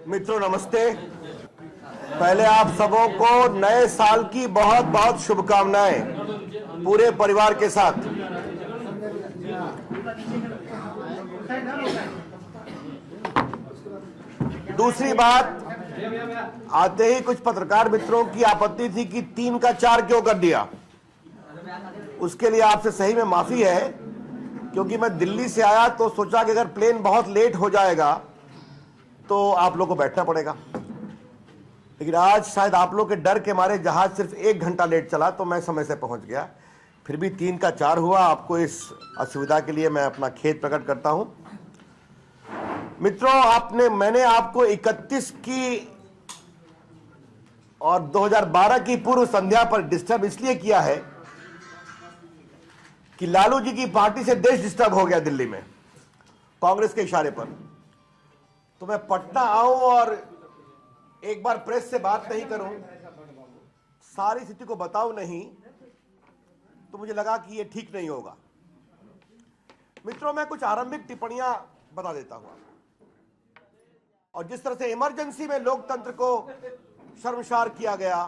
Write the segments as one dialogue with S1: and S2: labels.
S1: मित्रों नमस्ते। पहले आप सबों को नए साल की बहुत बहुत शुभकामनाएं पूरे परिवार के साथ। दूसरी बात, आते ही कुछ पत्रकार मित्रों की आपत्ति थी कि 3 का 4 क्यों कर दिया। उसके लिए आपसे सही में माफी है, क्योंकि मैं दिल्ली से आया तो सोचा कि अगर प्लेन बहुत लेट हो जाएगा तो आप लोग को बैठना पड़ेगा, लेकिन आज शायद आप लोग के डर के मारे जहाज सिर्फ 1 घंटा लेट चला तो मैं समय से पहुंच गया। फिर भी 3 का 4 हुआ। आपको इस असुविधा के लिए मैं अपना खेद प्रकट करता हूं। मित्रों, मैंने आपको 31 की और 2012 की पूर्व संध्या पर डिस्टर्ब इसलिए किया है कि लालू जी की पार्टी से देश डिस्टर्ब हो गया दिल्ली में कांग्रेस के इशारे पर। तो मैं पटना आऊं और एक बार प्रेस से बात नहीं करूं, सारी स्थिति को बताऊं नहीं, तो मुझे लगा कि यह ठीक नहीं होगा। मित्रों, मैं कुछ आरंभिक टिप्पणियां बता देता हूं। और जिस तरह से इमरजेंसी में लोकतंत्र को शर्मसार किया गया,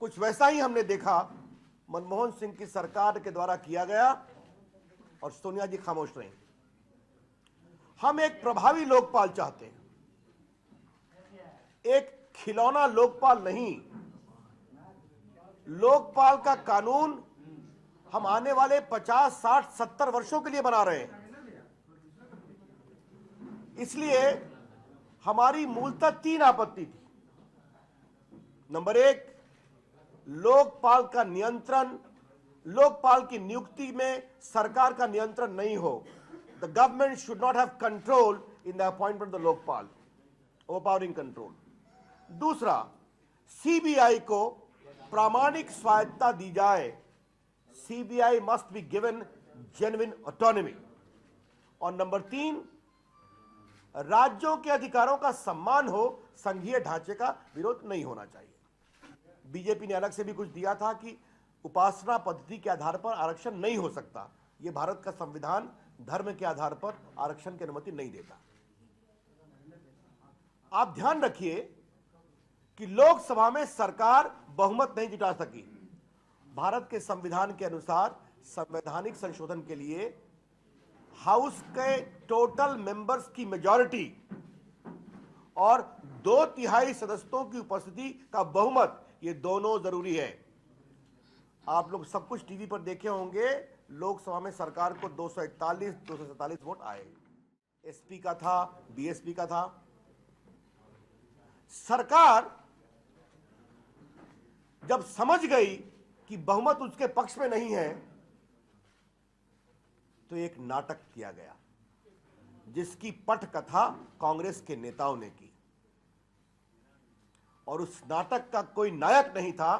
S1: कुछ वैसा ही हमने देखा मनमोहन सिंह की सरकार के द्वारा किया गया और सोनिया जी खामोश रहीं। हम एक प्रभावी लोकपाल चाहते हैं, एक खिलौना लोकपाल नहीं। लोकपाल का कानून हम आने वाले 50, 60, 70 वर्षों के लिए बना रहे हैं। इसलिए हमारी मूलतः 3 आपत्ति थी। नंबर 1, लोकपाल का नियंत्रण, लोकपाल की नियुक्ति में सरकार का नियंत्रण नहीं हो। The government should not have control in the appointment of the Lokpal, overpowering control. दूसरा, सीबीआई को प्रामाणिक स्वायत्तता दी जाए। CBI must be given genuine autonomy. और नंबर 3, राज्यों के अधिकारों का सम्मान हो, संघीय ढांचे का विरोध नहीं होना चाहिए। बीजेपी ने अलग से भी कुछ दिया था कि उपासना पद्धति के आधार पर आरक्षण नहीं हो सकता। यह भारत का संविधान धर्म के आधार पर आरक्षण की अनुमति नहीं देता। आप ध्यान रखिए कि लोकसभा में सरकार बहुमत नहीं जुटा सकी। भारत के संविधान के अनुसार संवैधानिक संशोधन के लिए हाउस के टोटल मेंबर्स की मेजॉरिटी और 2/3 सदस्यों की उपस्थिति का बहुमत, ये दोनों जरूरी है। आप लोग सब कुछ टीवी पर देखे होंगे। लोकसभा में सरकार को 241, 247 वोट आए। एसपी का था, बीएसपी का था। सरकार जब समझ गई कि बहुमत उसके पक्ष में नहीं है, तो एक नाटक किया गया जिसकी पटकथा कांग्रेस के नेताओं ने की। और उस नाटक का कोई नायक नहीं था।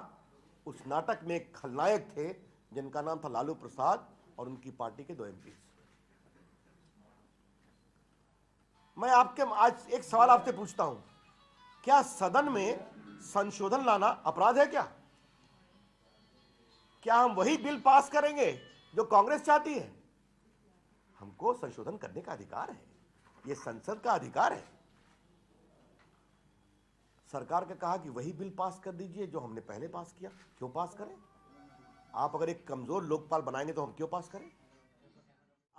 S1: उस नाटक में एक खलनायक थे जिनका नाम था लालू प्रसाद और उनकी पार्टी के 2 एमपी। मैं आज एक सवाल आपसे पूछता हूं, क्या सदन में संशोधन लाना अपराध है? क्या हम वही बिल पास करेंगे जो कांग्रेस चाहती है? हमको संशोधन करने का अधिकार है, यह संसद का अधिकार है। सरकार ने कहा कि वही बिल पास कर दीजिए जो हमने पहले पास किया। क्यों पास करें? आप अगर एक कमजोर लोकपाल बनाएंगे तो हम क्यों पास करें?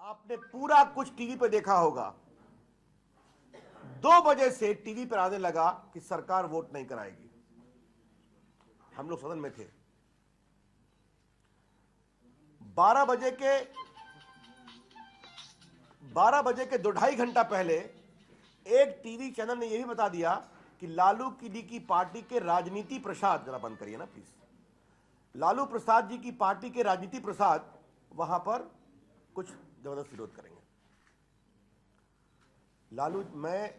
S1: आपने पूरा कुछ टीवी पर देखा होगा। 2 बजे से टीवी पर आने लगा कि सरकार वोट नहीं कराएगी। हम लोग सदन में थे। 12 बजे के 2-2.5 घंटा पहले एक टीवी चैनल ने यह भी बता दिया कि लालू की पार्टी के राजनीति प्रसाद, जरा बंद करिए ना प्लीज, लालू प्रसाद जी की पार्टी के राजनीति प्रसाद वहां पर कुछ जबरदस्त विरोध करेंगे। लालू, मैं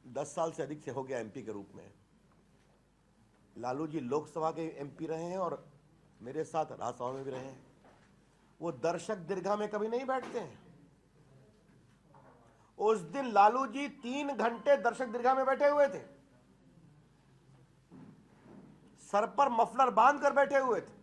S1: 10 साल से अधिक से हो गया एमपी के रूप में। लालू जी लोकसभा के एमपी रहे हैं और मेरे साथ राज्यसभा में भी रहे हैं। वो दर्शक दीर्घा में कभी नहीं बैठते हैं। उस दिन लालू जी 3 घंटे दर्शक दीर्घा में बैठे हुए थे, सर पर मफलर बांध कर बैठे हुए थे।